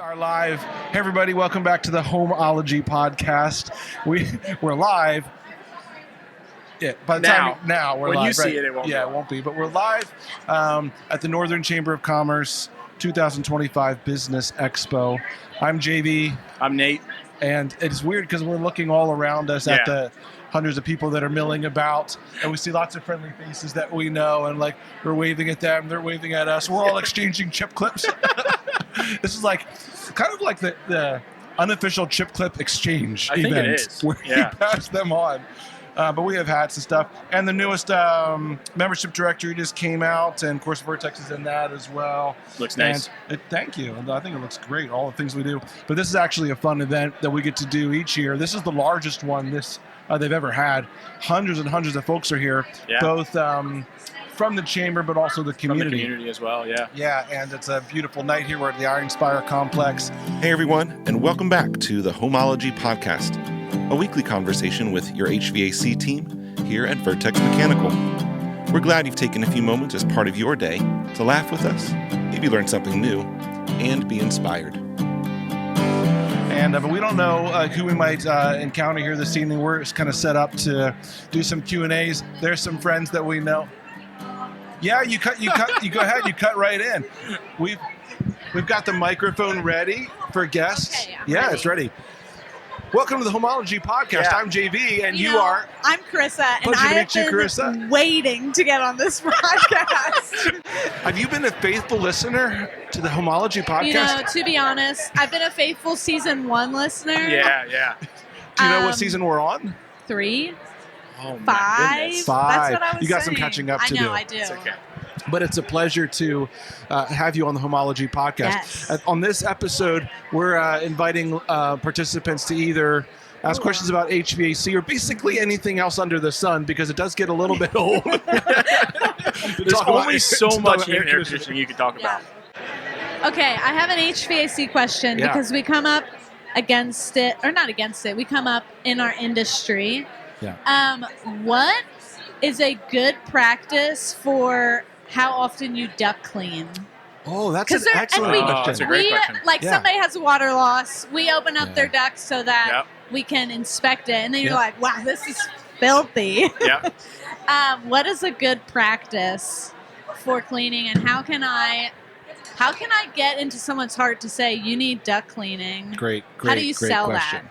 are live. Hey everybody, welcome back to the Homeology podcast. We're live. Yeah, by the time now we're when live. You see it won't. Yeah, it won't be. But we're live at the Northern Chamber of Commerce 2025 Business Expo. I'm JV. I'm Nate. And it's weird because we're looking all around us at the hundreds of people that are milling about, and we see lots of friendly faces that we know, and like we're waving at them, they're waving at us. We're all exchanging chip clips. This is like kind of like the unofficial chip clip exchange event. I think it is. Where you pass them on. But we have hats and stuff. And the newest membership directory just came out, and of course Vertex is in that as well. Looks nice. Thank you. I think it looks great, all the things we do. But this is actually a fun event that we get to do each year. This is the largest one they've ever had. Hundreds and hundreds of folks are here, both from the chamber, but also the community. From the community as well, yeah. Yeah, and it's a beautiful night here. We're at the Iron Spire Complex. Hey everyone, and welcome back to the Homeology podcast, a weekly conversation with your HVAC team here at Vertex Mechanical. We're glad you've taken a few moments as part of your day to laugh with us, maybe learn something new, and be inspired. But we don't know who we might encounter here this evening. We're just kind of set up to do some Q&As. There's some friends that we know. Yeah, you go ahead. You cut right in. We've got the microphone ready for guests. Okay, ready. It's ready. Welcome to the Homology podcast. I'm JV, and you are. I'm Carissa, and I have been waiting to get on this podcast. Have you been a faithful listener to the Homology podcast? You know, to be honest, I've been a faithful season 1 listener. Yeah. Do you know what season we're on? 3. Oh, 5. That's what I was You got some catching up to do. I do. It's okay. But it's a pleasure to have you on the Homology podcast. Yes. On this episode, we're inviting participants to either ask questions about HVAC or basically anything else under the sun, because it does get a little bit old. There's only so much air conditioning you can talk about. Okay, I have an HVAC question because we come up against it, or not against it, we come up in our industry. Yeah. What is a good practice for how often you duct clean? Oh, that's an excellent question. That's a great question. Somebody has a water loss. We open up their ducts so that we can inspect it. And then you're like, wow, this is filthy. What is a good practice for cleaning, and how can I get into someone's heart to say you need duct cleaning? Great How do you sell question. that?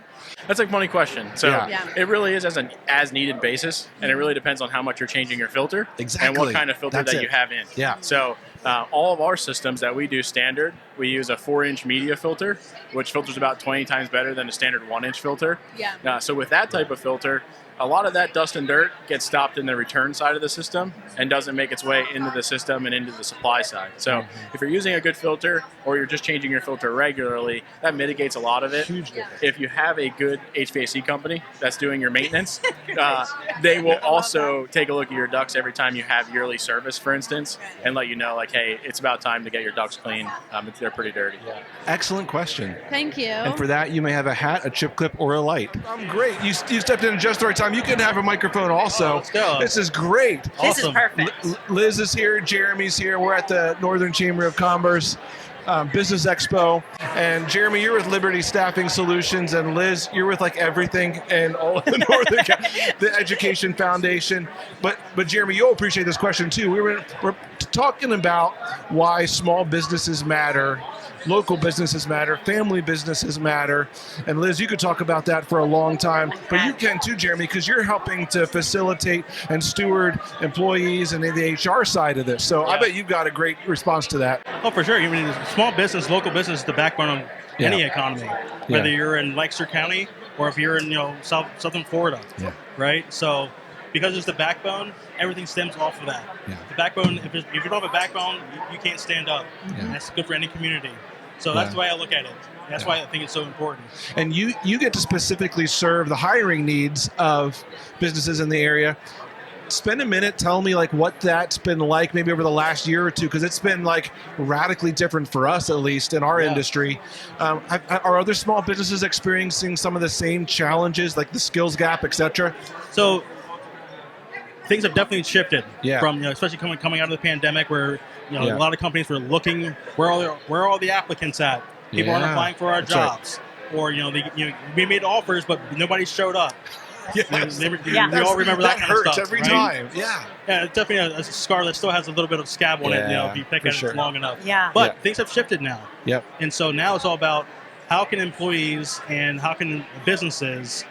That's a funny question. So it really is as an as-needed basis, and it really depends on how much you're changing your filter and what kind of filter you have in. Yeah. So all of our systems that we do standard, we use a 4-inch media filter, which filters about 20 times better than a standard 1-inch filter. Yeah. So with that type of filter, a lot of that dust and dirt gets stopped in the return side of the system and doesn't make its way into the system and into the supply side. So if you're using a good filter, or you're just changing your filter regularly, that mitigates a lot of it. If you have a good HVAC company that's doing your maintenance, they will also take a look at your ducts every time you have yearly service, for instance, and let you know, like, hey, it's about time to get your ducts clean. They're pretty dirty. Excellent question. Thank you. And for that, you may have a hat, a chip clip, or a light. Great. You stepped in just the right time. You can have a microphone also. Let's go. This is great. Awesome. This is perfect. Liz is here. Jeremy's here. We're at the Northern Chamber of Commerce Business Expo. And Jeremy, you're with Liberty Staffing Solutions. And Liz, you're with like everything and all of the Northern the Education Foundation. But Jeremy, you'll appreciate this question too. We're talking about why small businesses matter. Local businesses matter, family businesses matter, and Liz, you could talk about that for a long time, but you can too, Jeremy, because you're helping to facilitate and steward employees and the HR side of this. So I bet you've got a great response to that. Oh, for sure. I mean, small business, local business is the backbone of any economy, whether you're in Lancaster County or if you're in southern Florida, right? So because it's the backbone, everything stems off of that. The backbone, if you don't have a backbone, you can't stand up. And that's good for any community. So that's the way I look at it. That's why I think it's so important. And you get to specifically serve the hiring needs of businesses in the area. Spend a minute, tell me like what that's been like maybe over the last year or two, because it's been like radically different for us, at least in our industry. Are other small businesses experiencing some of the same challenges, like the skills gap, et cetera? So things have definitely shifted from, especially coming out of the pandemic, where a lot of companies were looking where are all the applicants at, People aren't applying for our jobs. Right. Or, we made offers, but nobody showed up. Yes. We all remember that kind of stuff. Every right? time. Yeah. Yeah, it's definitely a scar that still has a little bit of scab on it, if you pick at it long enough. Yeah. But things have shifted now. Yep. And so now it's all about how can employees and how can businesses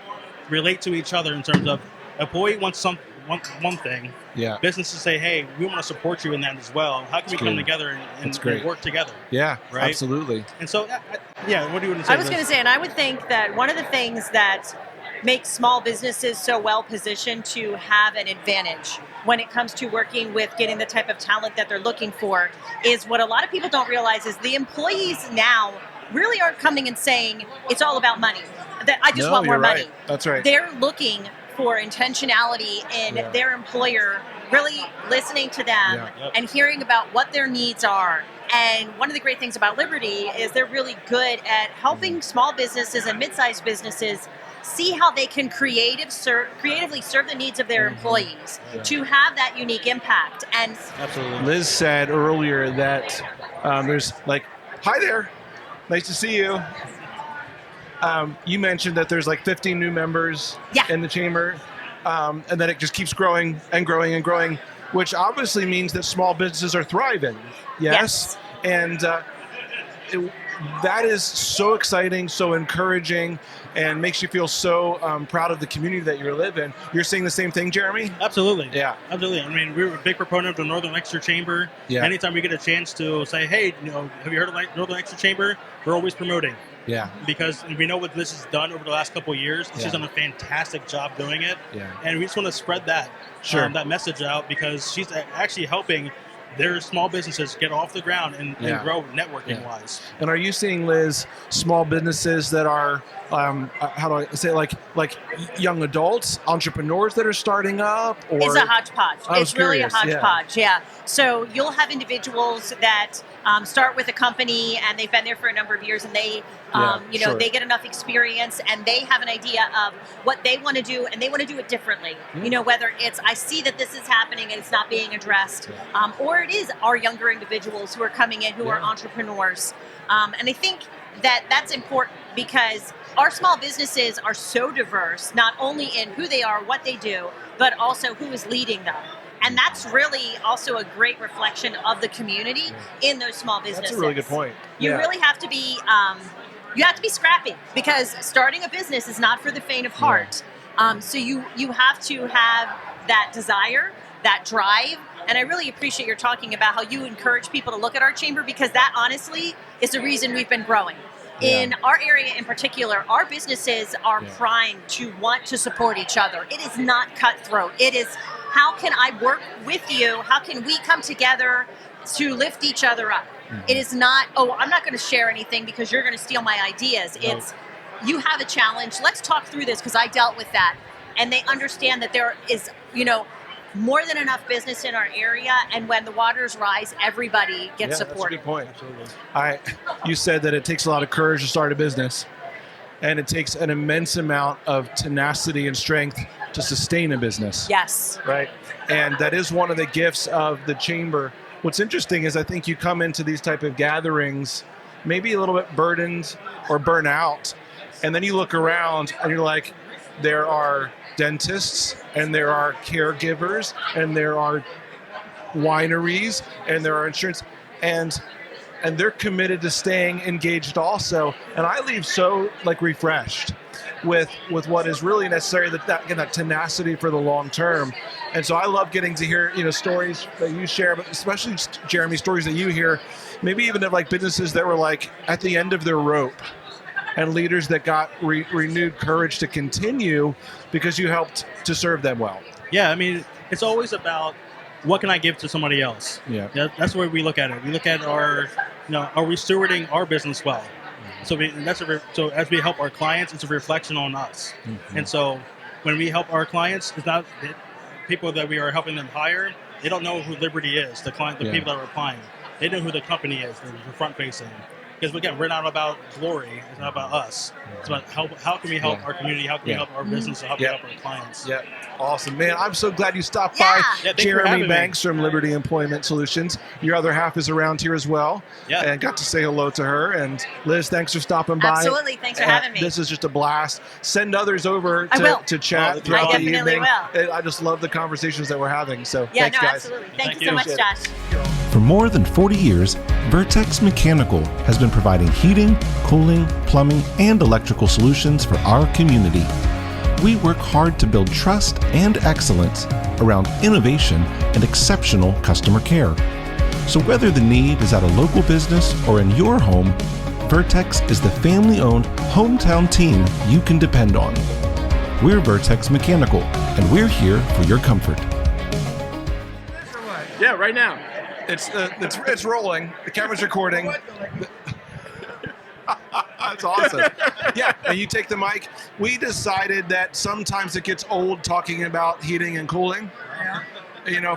relate to each other in terms of employee wants one thing. Yeah. Businesses say, hey, we want to support you in that as well. How can we come together and work together? Yeah, right? Absolutely. And so, what do you want to say? I was going to say, and I would think that one of the things that makes small businesses so well positioned to have an advantage when it comes to working with getting the type of talent that they're looking for is what a lot of people don't realize is the employees now really aren't coming and saying it's all about money. That I just want more money. That's right. They're looking for intentionality in their employer, really listening to them and hearing about what their needs are. And one of the great things about Liberty is they're really good at helping small businesses and mid-sized businesses see how they can creatively serve the needs of their employees to have that unique impact. And absolutely, Liz said earlier that there's like, hi there, nice to see you. You mentioned that there's like 15 new members in the chamber, and that it just keeps growing and growing and growing, which obviously means that small businesses are thriving. Yes. And that is so exciting, so encouraging, and makes you feel so proud of the community that you live in. You're seeing the same thing, Jeremy? Absolutely. Yeah. Absolutely. I mean, we're a big proponent of the Northern Lancaster Chamber. Yeah. Anytime we get a chance to say, hey, have you heard of Northern Lancaster Chamber? We're always promoting. Yeah. Because we know what this has done over the last couple of years. She's done a fantastic job doing it. Yeah. And we just want to spread that that message out because she's actually helping their small businesses get off the ground and grow networking wise. And are you seeing, Liz, small businesses that are how do I say it, like young adults, entrepreneurs that are starting up? Or it's a hodgepodge. It's really a hodgepodge, yeah. So you'll have individuals that start with a company and they've been there for a number of years and they, they get enough experience and they have an idea of what they want to do and they want to do it differently. Whether it's I see that this is happening and it's not being addressed, or it is our younger individuals who are coming in who are entrepreneurs. And I think that that's important because our small businesses are so diverse, not only in who they are, what they do, but also who is leading them. And that's really also a great reflection of the community in those small businesses. That's a really good point. You really have to be, scrappy because starting a business is not for the faint of heart. So you have to have that desire, that drive. And I really appreciate your talking about how you encourage people to look at our chamber because that honestly is the reason we've been growing. In our area in particular, our businesses are primed to want to support each other. It is not cutthroat. It is how can I work with you? How can we come together to lift each other up? It is not, I'm not going to share anything because you're going to steal my ideas. It's you have a challenge. Let's talk through this because I dealt with that. And they understand that there is, more than enough business in our area, and when the waters rise, everybody gets supported. That's a good point. Absolutely. You said that it takes a lot of courage to start a business, and it takes an immense amount of tenacity and strength to sustain a business. Yes. Right? And that is one of the gifts of the chamber. What's interesting is I think you come into these type of gatherings maybe a little bit burdened or burnt out, and then you look around and you're like, there are dentists and there are caregivers and there are wineries and there are insurance and they're committed to staying engaged also. And I leave so refreshed with what is really necessary, that tenacity for the long term. And so I love getting to hear stories that you share, but especially Jeremy, stories that you hear, maybe even of businesses that were at the end of their rope. And leaders that got renewed courage to continue because you helped to serve them well. Yeah, I mean, it's always about what can I give to somebody else. Yeah, that's the way we look at it. We look at are we stewarding our business well? So so as we help our clients, it's a reflection on us. And so when we help our clients, it's not people that we are helping them hire. They don't know who Liberty is. The client, the people that are applying, they know who the company is. They're front facing. Because again, we're not about glory. It's not about us. It's about how can we help our community? How can we help our business? How can we help our clients? Yeah, awesome, man. I'm so glad you stopped by. Yeah, Jeremy Banks from Liberty Employment Solutions. Your other half is around here as well. Yeah. And got to say hello to her. And Liz, thanks for stopping by. Absolutely. Thanks for having me. This is just a blast. Send others over to chat throughout I the definitely evening. will. I just love the conversations that we're having. So yeah, thanks, no, guys. absolutely. Thank you so much, Josh. For more than 40 years, Vertex Mechanical has been providing heating, cooling, plumbing, and electrical solutions for our community. We work hard to build trust and excellence around innovation and exceptional customer care. So whether the need is at a local business or in your home, Vertex is the family-owned hometown team you can depend on. We're Vertex Mechanical, and we're here for your comfort. Yeah, right now. It's rolling. The camera's recording. That's awesome. Yeah, and you take the mic. We decided that sometimes it gets old talking about heating and cooling,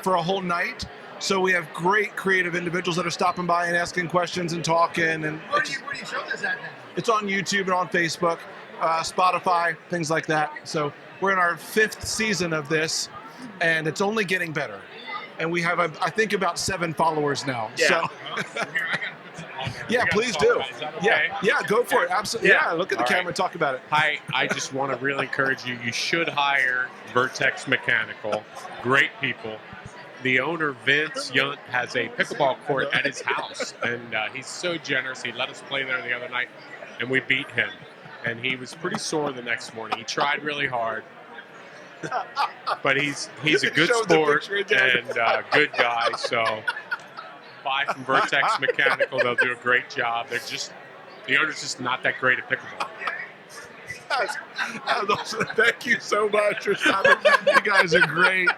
for a whole night. So we have great creative individuals that are stopping by and asking questions and talking. And where do you show this at now? It's on YouTube and on Facebook, Spotify, things like that. So we're in our 5th season of this, and it's only getting better. And we have, I think, about 7 followers now. Yeah. So, yeah, please do. Yeah, go for it. Absolutely. Yeah, look at the camera and talk about it. Hi, I just want to really encourage you. You should hire Vertex Mechanical. Great people. The owner, Vince Yunt, has a pickleball court at his house, and he's so generous. He let us play there the other night, and we beat him. And he was pretty sore the next morning. He tried really hard. But he's a good sport and good guy. So buy from Vertex Mechanical. They'll do a great job. The owner's just not that great at pickleball. Thank you so much for stopping. You guys are great.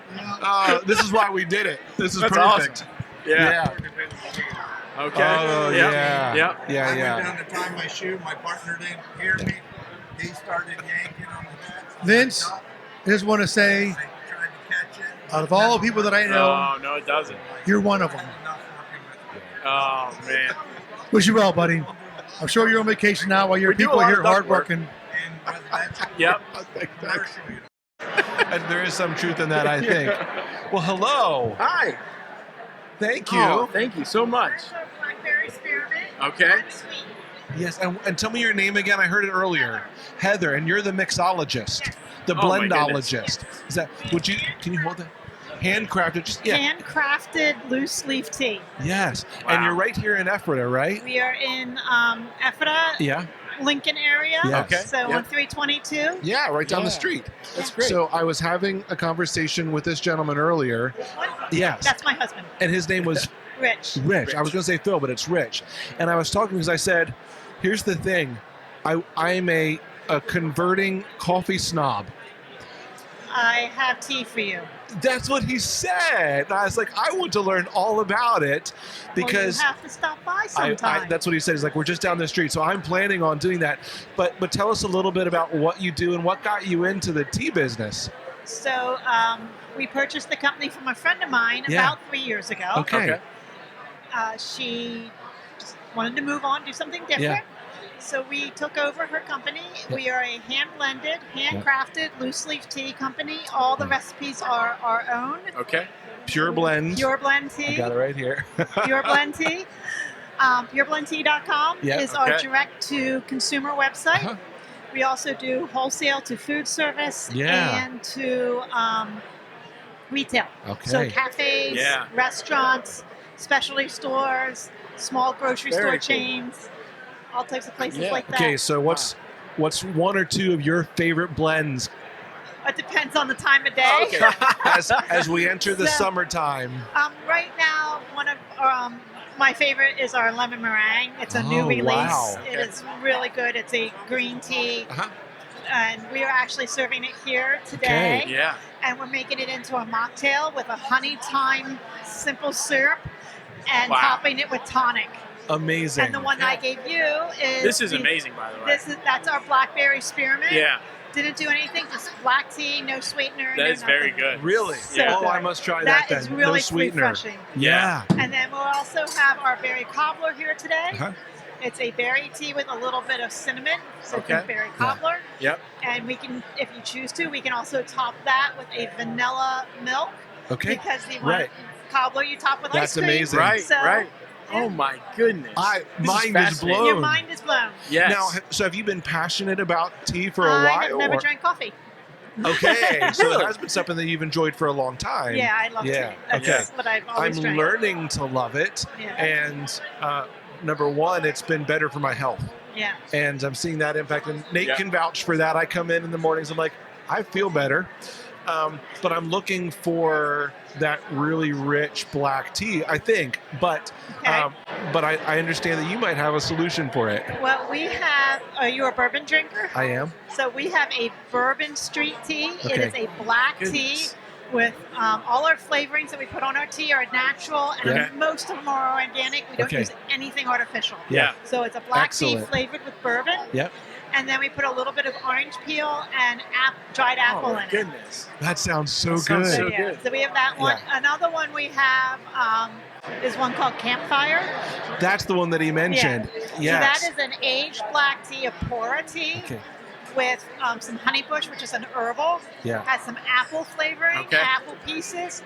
This is why we did it. This is perfect. Awesome. Yeah. Okay. Oh, yeah. Yep. Yeah. I went down to tie my shoe. My partner didn't hear me. He started yanking on the bat. Vince, I just want to say, out of all the people that I know, Oh, no, it doesn't. you're one of them. Oh, man. Wish you well, buddy. I'm sure you're on vacation now while your We do a people lot are here of duct hard work. working. Yep. And there is some truth in that, I think. Well, hello. Hi. Thank you. Oh, thank you so much. Okay. Yes, and tell me your name again. I heard it earlier. Heather, and you're the mixologist, the Oh, my blendologist. Is that, can you hold that? Handcrafted, Handcrafted loose leaf tea. Yes. Wow. And you're right here in Ephrata, right? We are in Ephrata, Yeah. Lincoln area. Yes. Okay. So on 322. Yeah, right down the street. That's great. So I was having a conversation with this gentleman earlier. Yes. That's my husband, And his name was Rich. Rich. I was going to say Phil, but it's Rich. And I was talking because I said, here's the thing. I'm a converting coffee snob. I have tea for you. That's what he said. And I was like, I want to learn all about it because you have to stop by sometime. that's what he said. He's like, we're just down the street. So I'm planning on doing that. But tell us a little bit about what you do and what got you into the tea business. So we purchased the company from a friend of mine about 3 years ago. Okay. She just wanted to move on, do something different. Yeah. So we took over her company. We are a hand-blended, handcrafted, loose-leaf tea company. All the recipes are our own. Okay. Pure blend. Pure Blend Tea. I got it right here. Pure Blend Tea. PureBlendTea.com is our direct-to-consumer website. We also do wholesale to food service and to retail. Okay. So cafes, restaurants, specialty stores, small grocery store chains, all types of places like that. Okay, so what's one or two of your favorite blends? It depends on the time of day. Okay. as we enter the summertime. Right now, one of my favorite is our lemon meringue. It's a new release. Wow. It is really good. It's a green tea. And we are actually serving it here today. Okay. Yeah. And we're making it into a mocktail with a honey thyme simple syrup and topping it with tonic. Amazing. And the one I gave you is... This is amazing, by the way. That's our blackberry spearmint. Yeah. Didn't do anything, just black tea, no sweetener. That is very good. Really? So good. I must try that then. That is really no sweetener. refreshing. Yeah. And then we'll also have our berry cobbler here today. It's a berry tea with a little bit of cinnamon, so Okay. berry cobbler. Yep. And we can, if you choose to, we can also top that with a vanilla milk. Okay. Because the Right. cobbler you top with That's ice cream. amazing. Right. So Right. Oh my goodness. This Mind is fascinating. blown. your mind is blown. Yes. Now, so have you been passionate about tea for a I while? have never or- drank coffee. Okay, so it has been something that you've enjoyed for a long time. Yeah, I love Yeah, tea. That's okay. what I've I'm always drank. learning to love it, Yeah. and number one, it's been better for my health, Yeah. and I'm seeing that impact. And Nate Yeah. can vouch for that. I come in the mornings, I'm like, I feel better, but I'm looking for that really rich black tea, I think. But Okay. I understand that you might have a solution for it. Well, we have. Are you a bourbon drinker? I am. So we have a bourbon street tea. It Okay. is a black tea Goodness. with all our flavorings that we put on our tea are natural, and Yeah. most of them are organic. We don't Okay. use anything artificial. Yeah. So it's a black tea Excellent. flavored with bourbon, Yep. and then we put a little bit of orange peel and dried Oh apple my in it. goodness. That sounds so That sounds good. so Yeah. good. So we have that one. Yeah. Another one we have is one called Campfire. That's the one that he mentioned. Yes. So that is an aged black tea, a pora tea. Okay. With some honeybush, which is an herbal. Yeah. Has some apple flavoring, Okay. apple pieces,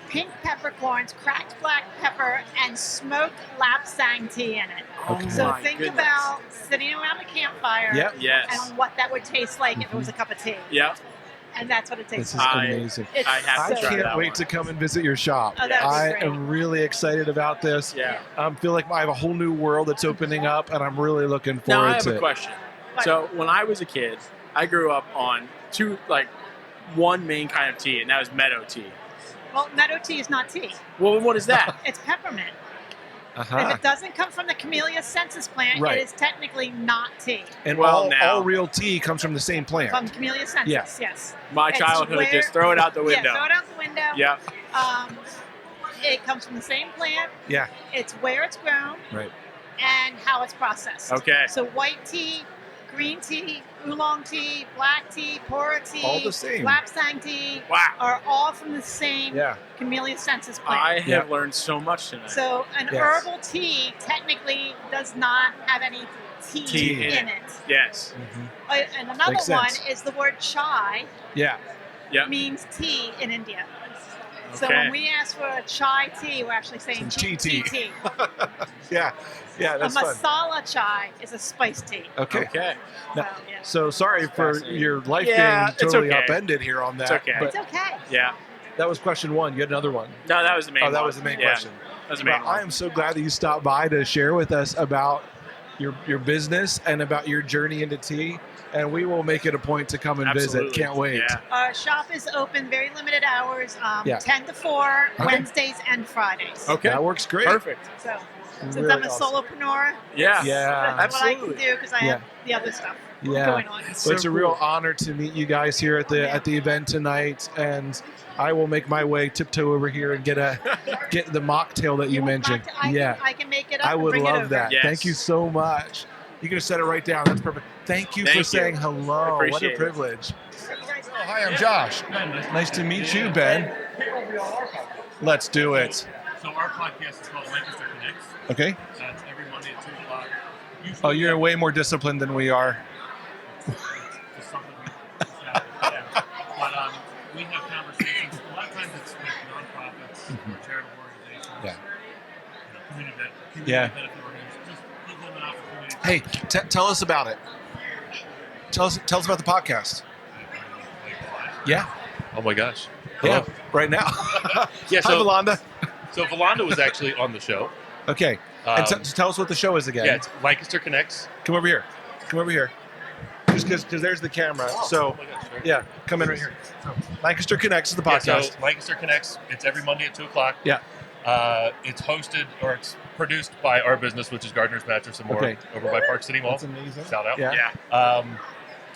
pink peppercorns, cracked black pepper, and smoked lapsang tea in it. Okay. So my think goodness. about sitting around a campfire Yep. Yes. and what that would taste like if it was a cup of tea. Yep. And that's what it This tastes is like. amazing. It's I have I to try can't that wait one. to come and visit your shop. Oh, that would be I great. am really excited about this. Yeah. I feel like I have a whole new world that's opening up, and I'm really looking Now forward I have to a it. question. What? So when I was a kid, I grew up on one main kind of tea, and that was meadow tea. Well, meadow tea is not tea. Well, what is that? It's peppermint. Uh-huh. If it doesn't come from the Camellia sensus plant, Right. it is technically not tea. And Well, now- all real tea comes from the same plant. From Camellia sensus, Yeah. yes. My It's childhood, where- just throw it out the window. Yeah, throw it out the window. Yep. It comes from the same plant. Yeah. It's where it's grown Right. and how it's processed. Okay. So white tea, green tea, oolong tea, black tea, pora tea, All the same. lapsang tea Wow. are all from the same Yeah. Camellia sensus plant. I have Yeah. learned so much tonight. So an Yes. herbal tea technically does not have any tea, Tea in in it. Yes. And another Makes one sense. is the word chai Yeah. Yep. means tea in India. So Okay. when we ask for a chai tea, we're actually saying Some tea tea. Yeah. Yeah, A that's fun. masala chai is a spiced tea. Okay. Okay. Now- So, yeah. So sorry for fascinating. your life Yeah, being it's totally okay. upended here on that. It's okay. But It's okay. Yeah. that was question one. You had another one. No, that was the main Oh, one. that was the main Yeah, question. That was the main But one. I am so glad that you stopped by to share with us about your business and about your journey into tea. And we will make it a point to come and Absolutely. visit. Can't wait. Yeah. Our shop is open very limited hours, Yeah. 10 to 4, Okay. Wednesdays and Fridays. Okay. That works great. Perfect. So since Really I'm a awesome. solopreneur, Yeah. Yeah. that's what I can Absolutely. do because I Yeah. have the other stuff Yeah. going on. Well, it's a real honor to meet you guys here at the event tonight, and I will make my way tiptoe over here and get the mocktail that you mentioned. I can make it up I and would bring it love over. that. Yes. Thank you so much. You're gonna set it right down. That's perfect. Thank you Thank for you. saying I hello. What a appreciate it. privilege. Hi, I'm Josh. Nice to meet you, Ben. Let's do it. So our podcast is called Lancaster Connects. Okay. That's every Monday at 2 o'clock. Usually Oh, you're way more disciplined than we are. just something we yeah. But we have conversations. A lot of times it's with nonprofits or charitable organizations. Yeah. Community Yeah. benefit organizations. Just give them an opportunity. Hey, tell us about it. Tell us about the podcast. Yeah. Oh my gosh. Yeah. Hello. Right now. Yeah. Hi, So, Valanda. so Valanda was actually on the show. Okay. And tell us what the show is again. Yeah, it's Lancaster Connects. Come over here. Come over here. Just because there's the camera. So, Oh my gosh, sorry. yeah, come in right here. Lancaster Connects is the podcast. Yeah, so Lancaster Connects. It's every Monday at 2 o'clock. Yeah. It's hosted or it's produced by our business, which is Gardner's Mattress and More, Okay. over by Park City Mall. That's amazing. Shout out. Yeah. Yeah.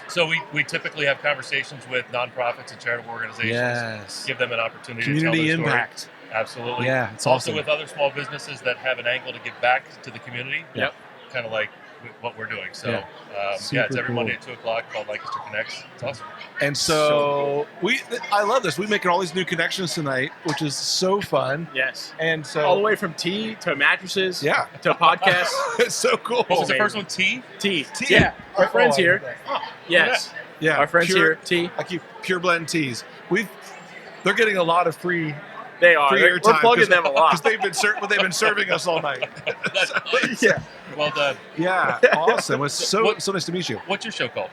So we typically have conversations with nonprofits and charitable organizations. Yes. Give them an opportunity Community to tell their impact. story. Absolutely. Yeah, it's also awesome. with other small businesses that have an angle to give back to the community. Yep. Kind of like what we're doing. So Super it's every cool. Monday at 2:00 called Lancaster Connects. It's awesome. And so I love this. We're making all these new connections tonight, which is so fun. Yes. And so all the way from tea to mattresses, yeah, to podcasts. It's so cool. What was the first one? Tea. Yeah, our friends here. Yes. Yeah, our friends here. Tea. I keep Pure Blend teas. They're getting a lot of free. They are. We're plugging them a lot because they've been serving us all night. Yeah. Well done. Yeah, awesome. It's so nice to meet you. What's your show called?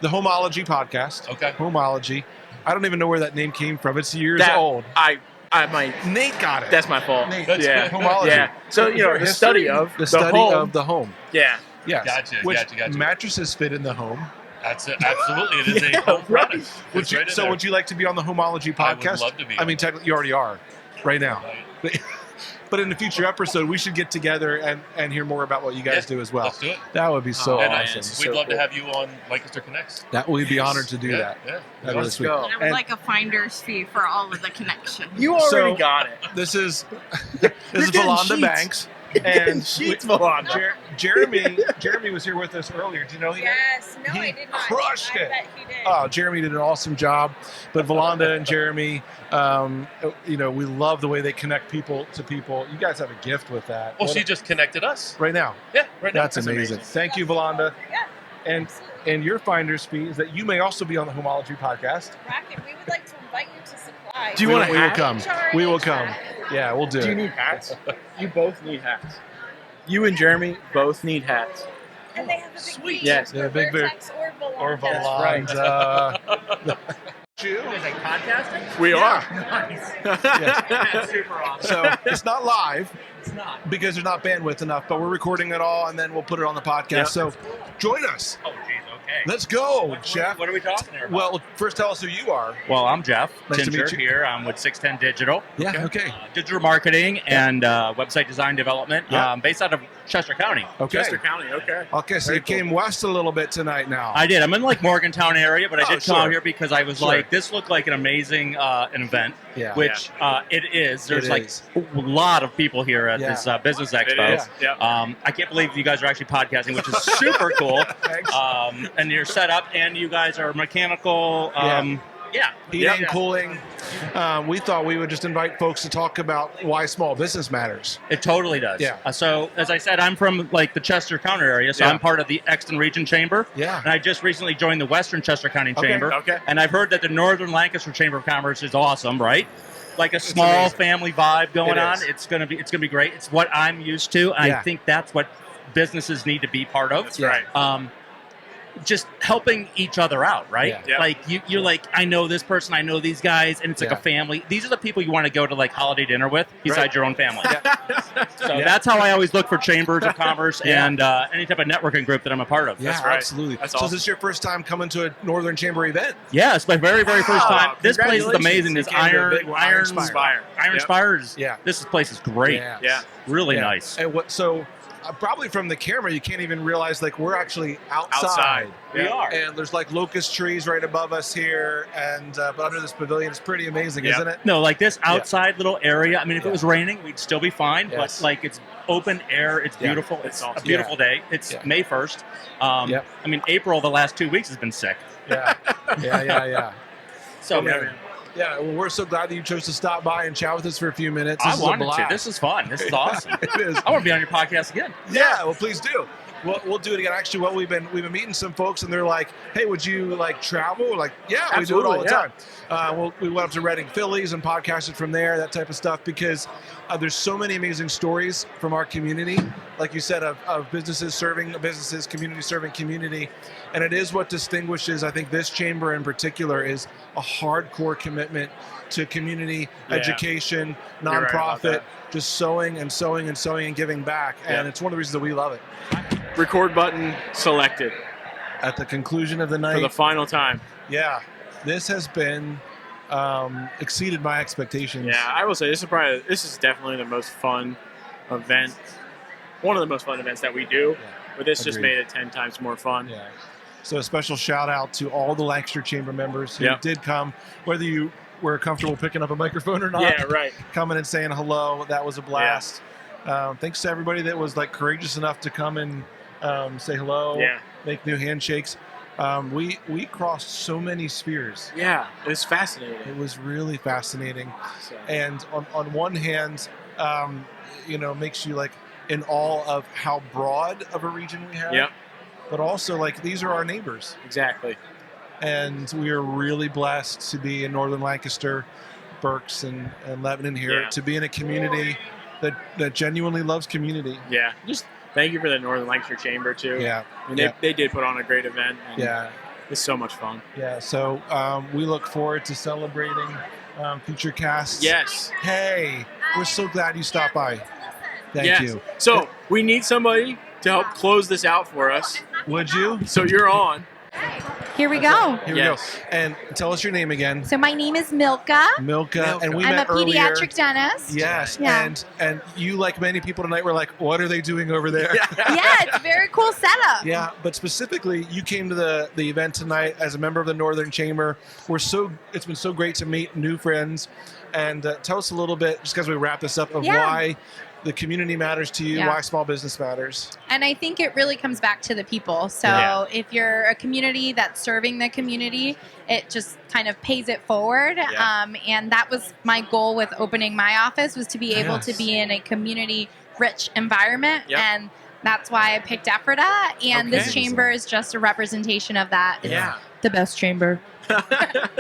The Homeology podcast. Okay. Homeology. I don't even know where that name came from. It's years old. Nate got it. That's my fault. Nate, yeah. Homology. Yeah. So the study of the home. Yeah. Yes. Gotcha. Which Gotcha. mattresses fit in the home. That's it. Absolutely. It is a home product. Would you like to be on the Homeology podcast? I would love to be. I mean, technically, you already are right now. But in a future episode, we should get together and hear more about what you guys do as well. Let's do it. That would be so awesome. We'd love to have you on Lancaster Connects. That we'd be honored to do that. Yeah. That'd be sweet. And I would like a finder's fee for all of the connections. You already got it. This is Valanda Banks. And Jeremy was here with us earlier. Do you know him? Yes, no, I did not. Crushed it. I bet he did. Oh, Jeremy did an awesome job. But Valanda and Jeremy, we love the way they connect people to people. You guys have a gift with that. Well, she just connected us. Right now. Yeah, right now. That's amazing. Thank you, Valanda. Yeah. And your finder's fee is that you may also be on the Homology podcast. Bracket, we would like to invite you to supply. Do you want to? We will come. We will come. Yeah, we'll do it. Do you need hats? You both need hats. You and Jeremy both need hats. And they have a big beach. Yes. They have a big Vertex or Valanda. Valanda. Is it podcasting? We Yeah. are. Super awesome. So it's not live. It's not. Because there's not bandwidth enough, but we're recording it all, and then we'll put it on the podcast. Yep. So join us. Oh, geez, okay. Let's go, Jeff. What are we talking here about? Well, first tell us who you are. Well, I'm Jeff Nice to Tincher meet you. here. I'm with 610 Digital. Yeah, okay. Digital marketing and website design development based out of Chester County. Okay. Chester County, okay. Okay, so Very you came west a little bit tonight now. I did. I'm in like Morgantown area, but I did come sure. out here because I was Sure. like, this looked like an amazing an event, Yeah. which it is. There's It like is. a lot of people here at Yeah. this business expo. It is. Yeah. I can't believe you guys are actually podcasting, which is super cool. Thanks. And you're set up, and you guys are mechanical. Heating and cooling. We thought we would just invite folks to talk about why small business matters. It totally does. Yeah. So, as I said, I'm from like the Chester County area, so Yeah. I'm part of the Exton Region Chamber. Yeah. And I just recently joined the Western Chester County Chamber. Okay. And I've heard that the Northern Lancaster Chamber of Commerce is awesome, right? Like a small amazing. family vibe going It on. is. It's gonna be great. It's what I'm used to, and Yeah. I think that's what businesses need to be part of. That's right. Just helping each other out, right? Yeah. Yeah. Like you're like, I know this person, I know these guys, and it's like Yeah. a family. These are the people you want to go to like holiday dinner with, besides Right. your own family. So Yeah. that's how I always look for chambers of commerce Yeah. and any type of networking group that I'm a part of. Yeah, That's right. absolutely. That's so awesome. this is your first time coming to a Northern Chamber event? Yeah, it's my very first Wow. time. This place is Congratulations. amazing. You This came to a Iron big one. Iron Spire. Yep. Spires. Yeah. This place is great. Yeah. Really Yeah. nice. And so probably from the camera, you can't even realize like we're actually outside. We are. And there's like locust trees right above us here, and but under this pavilion, it's pretty amazing, Yeah. isn't it? No, like this outside little area. I mean, if it was raining, we'd still be fine. Yes. But like it's open air. It's Yeah. beautiful. It's It's a awesome. beautiful day. It's Yeah. May 1st. Yep. I mean, April the last 2 weeks has been sick. Yeah, yeah. So Yeah, well, we're so glad that you chose to stop by and chat with us for a few minutes. I This is a wanted to. blast. This is fun. This is awesome. It is. I want to be on your podcast again. Yeah, well, please do. We'll do it again. Actually, we've been meeting some folks, and they're like, "Hey, would you like travel?" We're like, yeah, we do it all the Absolutely, time. We went up to Reading, Phillies, and podcasted from there, that type of stuff, because there's so many amazing stories from our community, like you said, of businesses serving businesses, community serving community, and it is what distinguishes, I think, this chamber in particular is a hardcore commitment to community education, You're right about nonprofit, that. just sowing and giving back, and it's one of the reasons that we love it. Record button selected At the conclusion of the night, for the final time. yeah, this has been exceeded my expectations. Yeah, I will say this is definitely the most fun event, one of the most fun events that we do. But this just Agreed. made it 10 times more fun. Yeah. So a special shout out to all the Lancaster Chamber members who did come, whether you were comfortable picking up a microphone or not. Yeah, right. Coming and saying hello, that was a blast. Thanks to everybody that was like courageous enough to come and say hello, Yeah. make new handshakes. We crossed so many spheres. Yeah, it was fascinating. It was really fascinating. So- And on one hand, makes you like in awe of how broad of a region we have. Yep. But also, like, these are our neighbors. Exactly. And we are really blessed to be in Northern Lancaster, Berks, and Lebanon here, to be in a community that genuinely loves community. Yeah. Just thank you for the Northern Lancaster Chamber, too. Yeah. I mean, they did put on a great event. And it's so much fun. Yeah. So we look forward to celebrating future casts. Yes. Hey, we're so glad you stopped by. Thank you. So we need somebody to help close this out for us. Would you? So you're on. Here we go. Here we go. And tell us your name again. So my name is Milka. Milka. And we I'm met a earlier. pediatric dentist. Yes. Yeah. And you, like many people tonight, were like, what are they doing over there? Yeah, it's a very cool setup. Yeah, but specifically, you came to the event tonight as a member of the Northern Chamber. It's been so great to meet new friends. And tell us a little bit, just because we wrap this up, of why the community matters to you, why small business matters. And I think it really comes back to the people. So if you're a community that's serving the community, it just kind of pays it forward. Yeah. And that was my goal with opening my office, was to be able to be in a community-rich environment. Yep. And that's why I picked Ephrata. And this chamber is just a representation of that. It's the best chamber.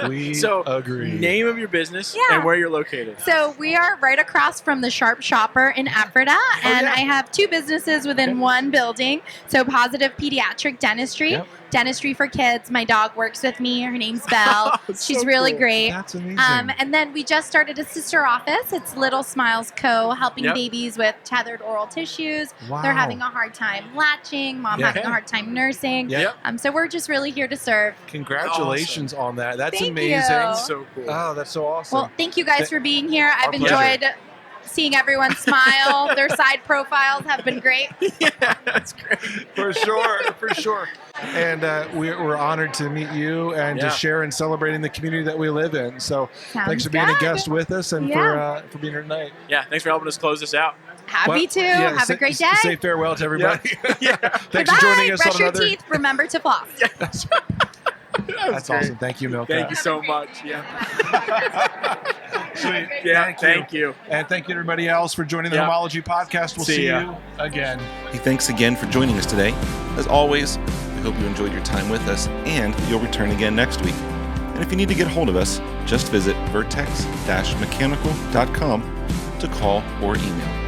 We agree. Name of your business and where you're located. So we are right across from the Sharp Shopper in Ephrata, and I have two businesses within one building. So Positive Pediatric Dentistry, dentistry for kids. My dog works with me. Her name's Belle. She's really great. That's amazing. And then we just started a sister office. It's Little Smiles Co., helping Yep. babies with tethered oral tissues. Wow. They're having a hard time latching. Mom having a hard time nursing. Yep. So we're just really here to serve. Congratulations on that. That's Thank amazing. you. So cool. Oh, that's so awesome. Well, thank you guys for being here. I've Our enjoyed pleasure. seeing everyone smile. Their side profiles have been great. That's great. For sure. And we're honored to meet you and to share in celebrating the community that we live in. So thanks for being a guest with us and for being here tonight. Yeah, thanks for helping us close this out. Happy to. Have a great day. Say farewell to everybody. Thanks Goodbye. for joining us Brush on your another. teeth. Remember to floss. That's great. awesome. Thank you, Milka. Thank you so much. Yeah. Sweet. Yeah, thank you. And thank you to everybody else for joining the Yeah. Homeology podcast. We'll See see ya. you again. Hey, thanks again for joining us today. As always, we hope you enjoyed your time with us and you'll return again next week. And if you need to get a hold of us, just visit vertex-mechanical.com to call or email.